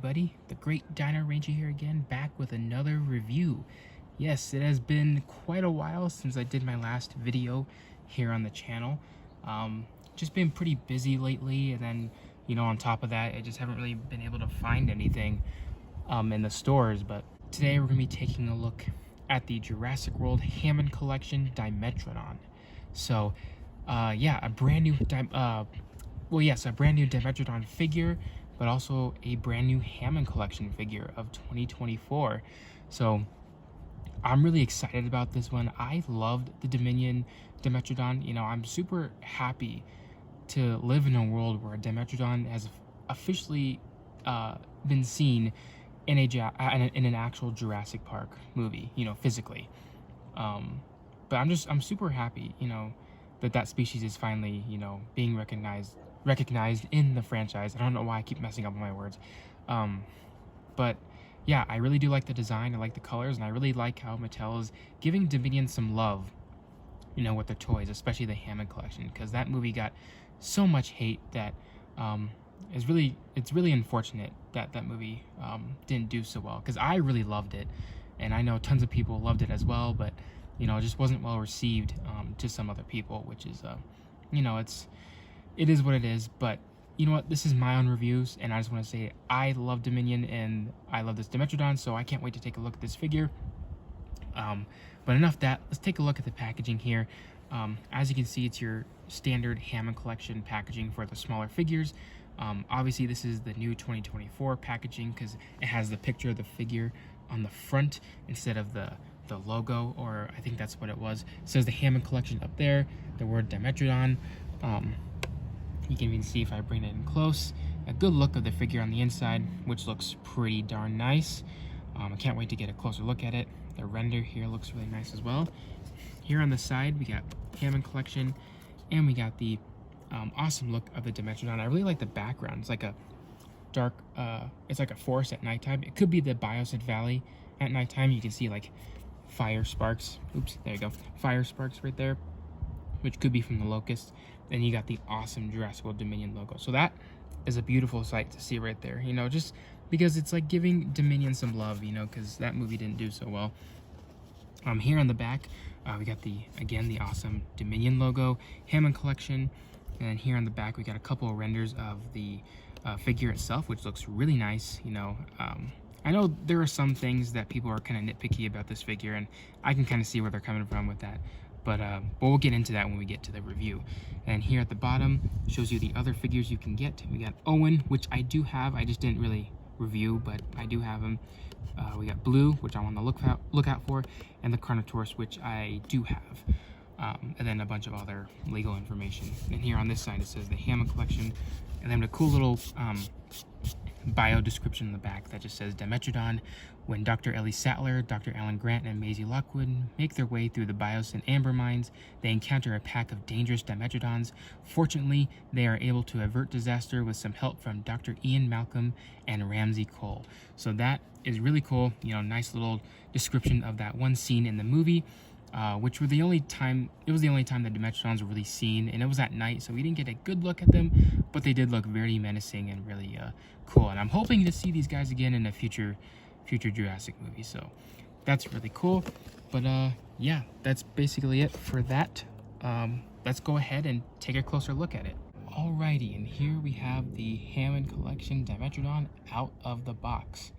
everybody, the Great Dino Ranger here again, back with another review. Yes, it has been quite a while since I did my last video here on the channel. Just been pretty busy lately, and then, on top of that, I just haven't really been able to find anything in the stores. But today we're going to be taking a look at the Jurassic World Hammond Collection Dimetrodon. So, a brand new Dimetrodon figure, but also a brand new Hammond Collection figure of 2024. So I'm really excited about this one. I loved the Dominion Dimetrodon. I'm super happy to live in a world where Dimetrodon has officially been seen in an actual Jurassic Park movie, physically. But I'm super happy, that species is finally, being recognized in the franchise. I don't know why I keep messing up on my words. But yeah, I really do like the design. I like the colors, and I really like how Mattel is giving Dominion some love, with their toys, especially the Hammond collection, because that movie got so much hate that it's really unfortunate that that movie didn't do so well, because I really loved it, and I know tons of people loved it as well, but it just wasn't well received to some other people, which is it is what it is. But you know what, this is my own reviews, and I just want to say I love Dominion and I love this Dimetrodon, so I can't wait to take a look at this figure. But enough that, let's take a look at the packaging here. As you can see, it's your standard Hammond collection packaging for the smaller figures. Obviously this is the new 2024 packaging because it has the picture of the figure on the front instead of the logo, or I think that's what it was. It says the Hammond collection up there, the word Dimetrodon. You can even see, if I bring it in close, a good look of the figure on the inside, which looks pretty darn nice. I can't wait to get a closer look at it. The render here looks really nice as well. Here on the side, we got Hammond collection, and we got the awesome look of the Dimetrodon. I really like the background. It's like a dark, it's like a forest at nighttime. It could be the Biocid Valley at nighttime. You can see like fire sparks. Oops, there you go. Fire sparks right there, which could be from the locust. Then you got the awesome Jurassic World Dominion logo. So that is a beautiful sight to see right there. Just because it's like giving Dominion some love, because that movie didn't do so well. Here on the back, we got the awesome Dominion logo, Hammond collection. And then here on the back, we got a couple of renders of the figure itself, which looks really nice. I know there are some things that people are kind of nitpicky about this figure, and I can kind of see where they're coming from with that. But we'll get into that when we get to the review. And here at the bottom shows you the other figures you can get. We got Owen, which I do have. I just didn't really review, but I do have him. We got Blue, which I'm on the look out for, and the Carnotaurus, which I do have. And then a bunch of other legal information. And here on this side it says the Hammond collection, and then a cool little bio description in the back that just says Dimetrodon. When Dr. Ellie Sattler, Dr. Alan Grant, and Maisie Lockwood make their way through the Bios and Amber mines, they encounter a pack of dangerous Dimetrodons. Fortunately, they are able to avert disaster with some help from Dr. Ian Malcolm and Ramsey Cole. So that is really cool. Nice little description of that one scene in the movie, which was the only time that Dimetrodons were really seen, and it was at night, so we didn't get a good look at them, but they did look very menacing and really cool. And I'm hoping to see these guys again in a future Jurassic movie, so that's really cool. But yeah, that's basically it for that. Let's go ahead and take a closer look at it. Alrighty, and here we have the Hammond Collection Dimetrodon out of the box.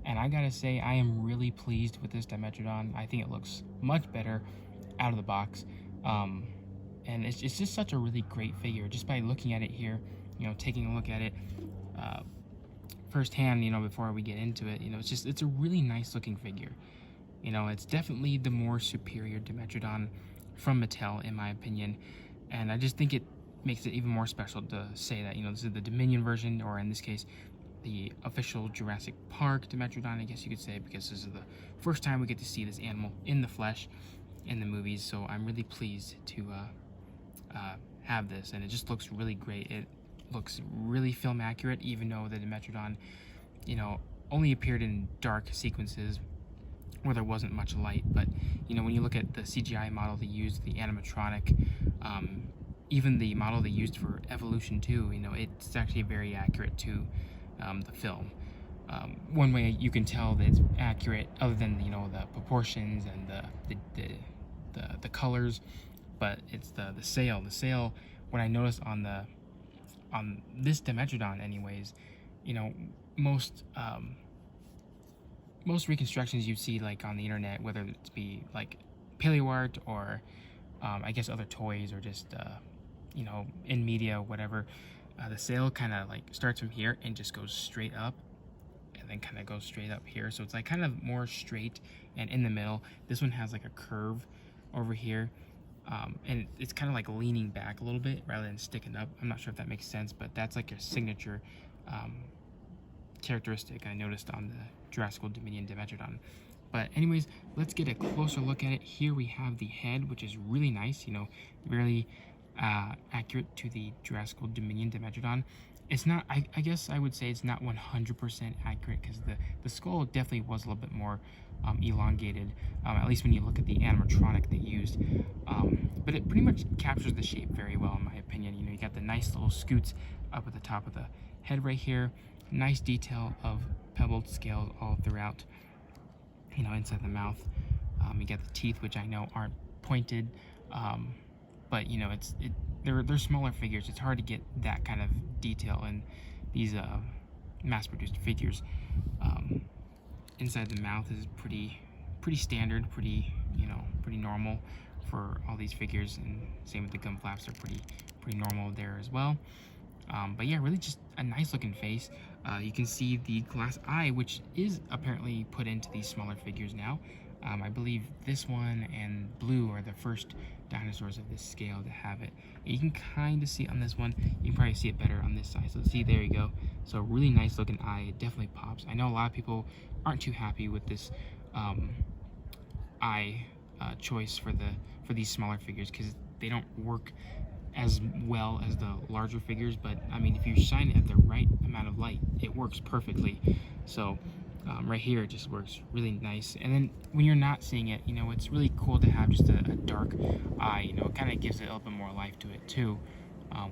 And I gotta say, I am really pleased with this Dimetrodon. I think it looks much better out of the box. And it's just such a really great figure. Just by looking at it here, taking a look at it firsthand, before we get into it, it's a really nice looking figure. It's definitely the more superior Dimetrodon from Mattel, in my opinion. And I just think it makes it even more special to say that, this is the Dominion version, or in this case, the official Jurassic Park Dimetrodon, I guess you could say, because this is the first time we get to see this animal in the flesh in the movies. So I'm really pleased to have this, and it just looks really great. It looks really film accurate, even though the Dimetrodon, only appeared in dark sequences where there wasn't much light. But when you look at the CGI model they used, the animatronic, even the model they used for Evolution 2, it's actually very accurate to the film. one way you can tell that it's accurate, other than the proportions and the colors, but it's the sail. The sail, what I noticed on this Dimetrodon, anyways, most most reconstructions you see like on the internet, whether it be like paleo art or I guess other toys, or just in media, whatever, the sail kind of like starts from here and just goes straight up, and then kind of goes straight up here. So it's like kind of more straight and in the middle. This one has like a curve over here, and it's kind of like leaning back a little bit rather than sticking up. I'm not sure if that makes sense, but that's like a signature characteristic I noticed on the Jurassic Dominion Dimetrodon. But anyways, let's get a closer look at it. Here we have the head, which is really nice, really accurate to the Jurassic Dominion Dimetrodon. It's not, I guess I would say it's not 100% accurate, because the skull definitely was a little bit more elongated, at least when you look at the animatronic they used. But it pretty much captures the shape very well, in my opinion. You got the nice little scoots up at the top of the head right here. Nice detail of pebbled scales all throughout, inside the mouth. You got the teeth, which I know aren't pointed, but they're smaller figures. It's hard to get that kind of detail in these mass-produced figures. Inside the mouth is pretty standard, pretty normal for all these figures, and same with the gum flaps. They're pretty normal there as well. But yeah, really just a nice looking face. You can see the glass eye, which is apparently put into these smaller figures now. I believe this one and Blue are the first dinosaurs of this scale to have it. And you can kind of see it on this one. You can probably see it better on this side. So see, there you go. So really nice looking eye. It definitely pops. I know a lot of people aren't too happy with this eye choice for these smaller figures, because they don't work as well as the larger figures. But I mean, if you shine it at the right amount of light, it works perfectly. So right here, it just works really nice. And then when you're not seeing it, it's really cool to have just a dark eye. It kind of gives it a little bit more life to it too,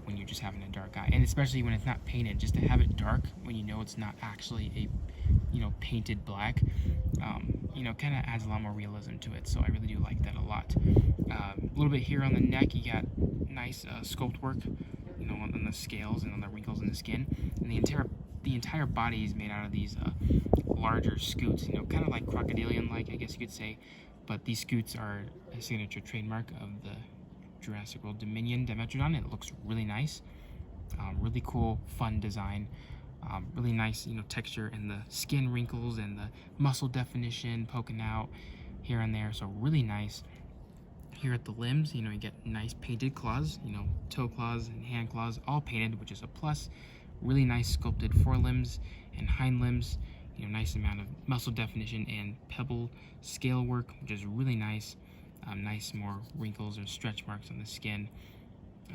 when you're just having a dark eye. And especially when it's not painted, just to have it dark when it's not actually a painted black, kind of adds a lot more realism to it. So I really do like that a lot. A little bit here on the neck, you got nice sculpt work, on the scales and on the wrinkles in the skin. And the entire body is made out of these larger scoots, kind of like crocodilian-like, I guess you could say. But these scoots are a signature trademark of the Jurassic World Dominion Dimetrodon. It looks really nice, really cool, fun design. Really nice, texture in the skin wrinkles and the muscle definition poking out here and there. So really nice. Here at the limbs, you get nice painted claws, toe claws and hand claws, all painted, which is a plus. Really nice sculpted forelimbs and hind limbs. Nice amount of muscle definition and pebble scale work, which is really nice. Nice more wrinkles or stretch marks on the skin,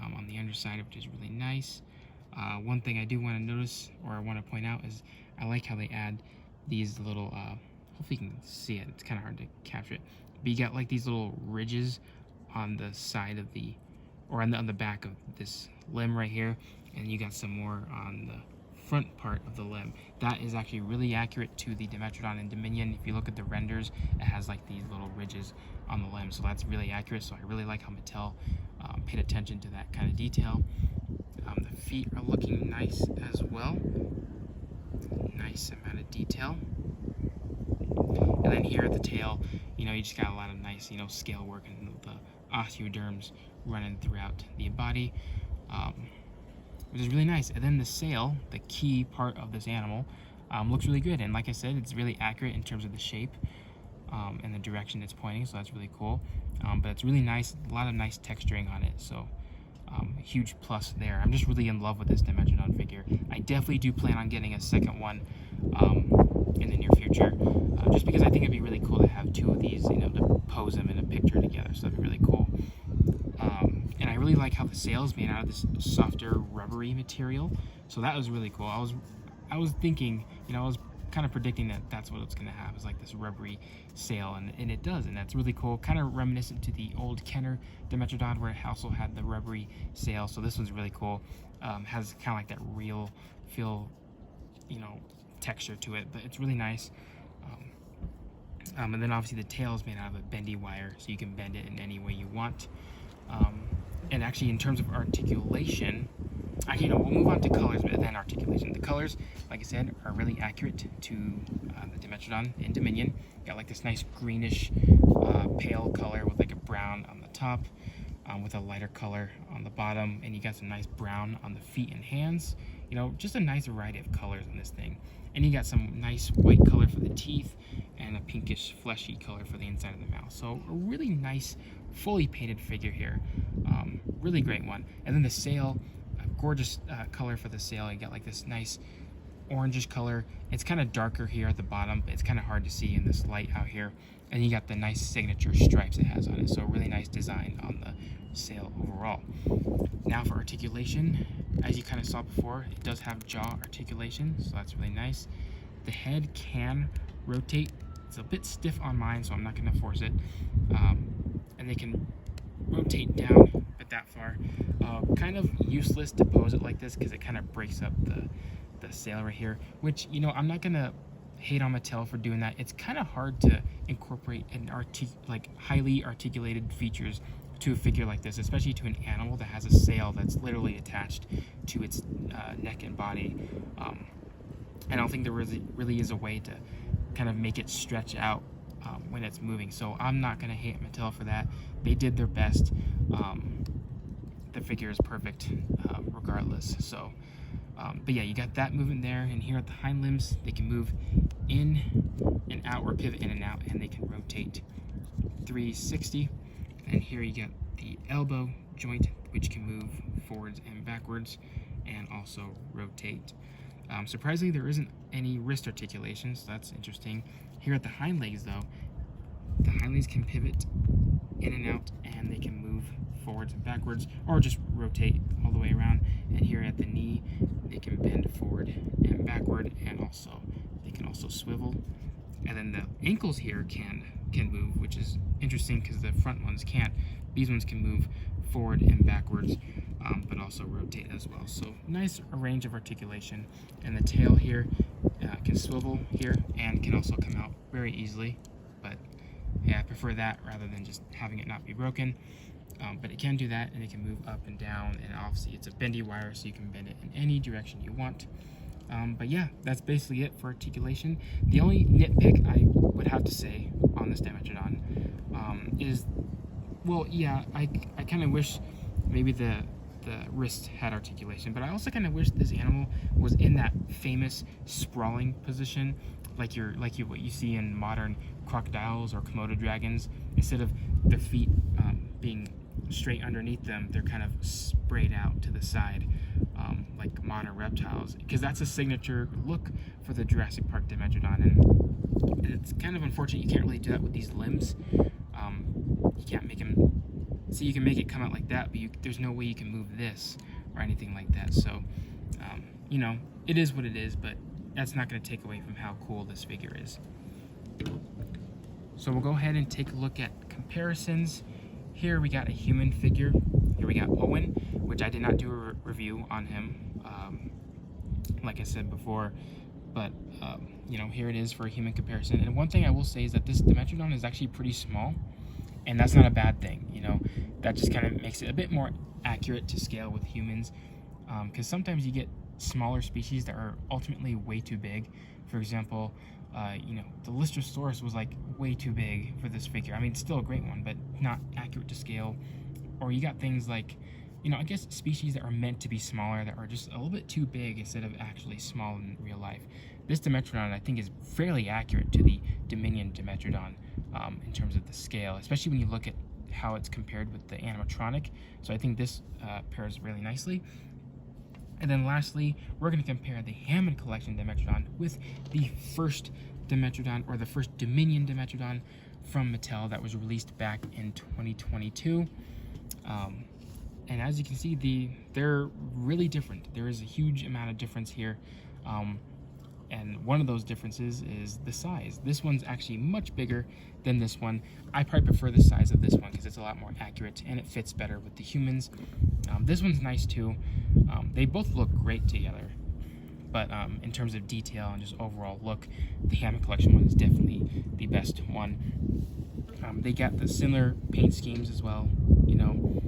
on the underside, which is really nice. One thing I do want to notice, or I want to point out, is I like how they add these little, hopefully you can see it, it's kind of hard to capture it, but you got like these little ridges on the side of or on the back of this limb right here, and you got some more on the front part of the limb. That is actually really accurate to the Dimetrodon and Dominion. If you look at the renders, it has like these little ridges on the limb, so that's really accurate. So I really like how Mattel paid attention to that kind of detail. The feet are looking nice as well. Nice amount of detail. And then here at the tail, you just got a lot of nice, scale work and the osteoderms running throughout the body, which is really nice. And then the sail, the key part of this animal, looks really good. And like I said, it's really accurate in terms of the shape and the direction it's pointing, so that's really cool. But it's really nice, a lot of nice texturing on it. So a huge plus there. I'm just really in love with this Dimetrodon figure. I definitely do plan on getting a second one in the near future, just because I think it'd be really cool to have two of these, to pose them in a picture together. So that'd be really cool. And I really like how the sail is made out of this softer, rubbery material. So that was really cool. I was thinking, I was kind of predicting that that's what it's going to have, is like this rubbery sail, and it does, and that's really cool. Kind of reminiscent to the old Kenner Dimetrodon, where it also had the rubbery sail. So this one's really cool. Has kind of like that real feel, texture to it, but it's really nice. And then obviously the tail is made out of a bendy wire, so you can bend it in any way you want. And actually, in terms of articulation, actually, no, we'll move on to colors, but then articulation. The colors, like I said, are really accurate to the Dimetrodon in Dominion. Got like this nice greenish pale color with like a brown on the top, with a lighter color on the bottom, and you got some nice brown on the feet and hands. You know, just a nice variety of colors on this thing. And you got some nice white color for the teeth and a pinkish fleshy color for the inside of the mouth. So a really nice fully painted figure here. Really great one. And then the sail, a gorgeous color for the sail. You got like this nice orangish color. It's kind of darker here at the bottom, but it's kind of hard to see in this light out here. And you got the nice signature stripes it has on it. So a really nice design on the sail overall. Now for articulation, as you kind of saw before, it does have jaw articulation, so that's really nice. The head can rotate. It's a bit stiff on mine, so I'm not going to force it. And they can rotate down, but that far. Kind of useless to pose it like this because it kind of breaks up the sail right here, which, you know, I'm not going to hate on Mattel for doing that. It's kind of hard to incorporate highly articulated features to a figure like this, especially to an animal that has a sail that's literally attached to its neck and body. I don't think there really is a way to kind of make it stretch out when it's moving, so I'm not going to hate Mattel for that. They did their best. The figure is perfect regardless. So, but yeah, you got that movement there, and here at the hind limbs, they can move in and out, or pivot in and out, and they can rotate 360. And here you get the elbow joint, which can move forwards and backwards, and also rotate. Surprisingly, there isn't any wrist articulation, so that's interesting. Here at the hind legs, though, the hind legs can pivot in and out, and they can move forwards and backwards, or just rotate all the way around. And here at the knee, they can bend forward and backward, and also they can also swivel. And then the ankles here can move, which is interesting because the front ones can't. These ones can move forward and backwards, but also rotate as well. So nice range of articulation. And the tail here can swivel here and can also come out very easily. But yeah, I prefer that rather than just having it not be broken. But it can do that, and it can move up and down, and obviously it's a bendy wire, so you can bend it in any direction you want. But yeah, that's basically it for articulation. The only nitpick I would have to say on this Dimetrodon is, well, yeah, I kind of wish maybe the wrist had articulation, but I also kind of wish this animal was in that famous sprawling position, like what you see in modern crocodiles or Komodo dragons. Instead of their feet being straight underneath them, they're kind of sprayed out to the side, like modern reptiles, because that's a signature look for the Jurassic Park Dimetrodon, and it's kind of unfortunate you can't really do that with these limbs. You can't make them, so you can make it come out like that, but there's no way you can move this or anything like that. So, you know, it is what it is, but that's not going to take away from how cool this figure is. So we'll go ahead and take a look at comparisons. Here we got a human figure. Here we got Owen, which I did not do a review on him, like I said before, but you know, here it is for a human comparison. And one thing I will say is that this Dimetrodon is actually pretty small, and that's not a bad thing. You know, that just kind of makes it a bit more accurate to scale with humans, because sometimes you get smaller species that are ultimately way too big. For example, you know, the Lystrosaurus was like way too big for this figure. I mean, it's still a great one, but not accurate to scale. Or you got things like, you know, I guess species that are meant to be smaller that are just a little bit too big instead of actually small in real life. This Dimetrodon, I think, is fairly accurate to the Dominion Dimetrodon in terms of the scale, especially when you look at how it's compared with the animatronic. So I think this pairs really nicely. And then lastly, we're going to compare the Hammond Collection Dimetrodon with the first Dimetrodon, or the first Dominion Dimetrodon from Mattel that was released back in 2022. And as you can see, they're really different. There is a huge amount of difference here. And one of those differences is the size. This one's actually much bigger than this one. I probably prefer the size of this one because it's a lot more accurate and it fits better with the humans. This one's nice too. They both look great together. But in terms of detail and just overall look, the Hammond collection one is definitely the best one. They got the similar paint schemes as well. You know,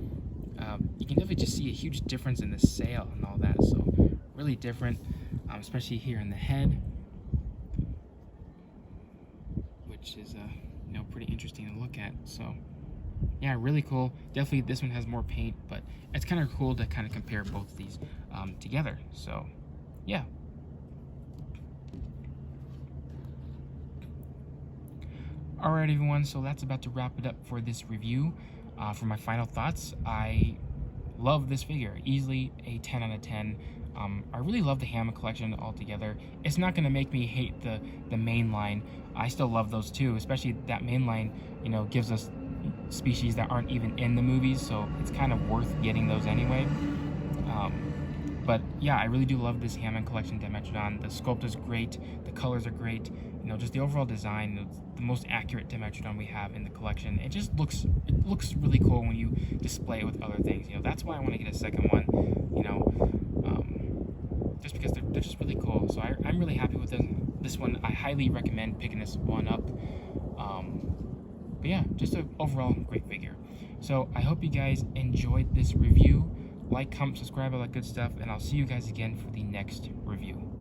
you can definitely just see a huge difference in the sail and all that. So really different, especially here in the head, which is you know, pretty interesting to look at. So yeah, really cool. Definitely this one has more paint, but it's kind of cool to kind of compare both of these together. So yeah. Alright everyone, so that's about to wrap it up for this review. For my final thoughts, I love this figure. Easily a 10 out of 10. I really love the Hammond collection altogether. It's not going to make me hate the main line. I still love those too, especially that main line, you know, gives us species that aren't even in the movies, so it's kind of worth getting those anyway. But yeah, I really do love this Hammond collection Dimetrodon. The sculpt is great, the colors are great, you know, just the overall design, the most accurate Dimetrodon we have in the collection. It looks really cool when you display it with other things. You know, that's why I want to get a second one, you know, just because they're just really cool. So I'm really happy with this one. I highly recommend picking this one up. But yeah, just an overall great figure. So I hope you guys enjoyed this review. Like, comment, subscribe, all that good stuff, and I'll see you guys again for the next review.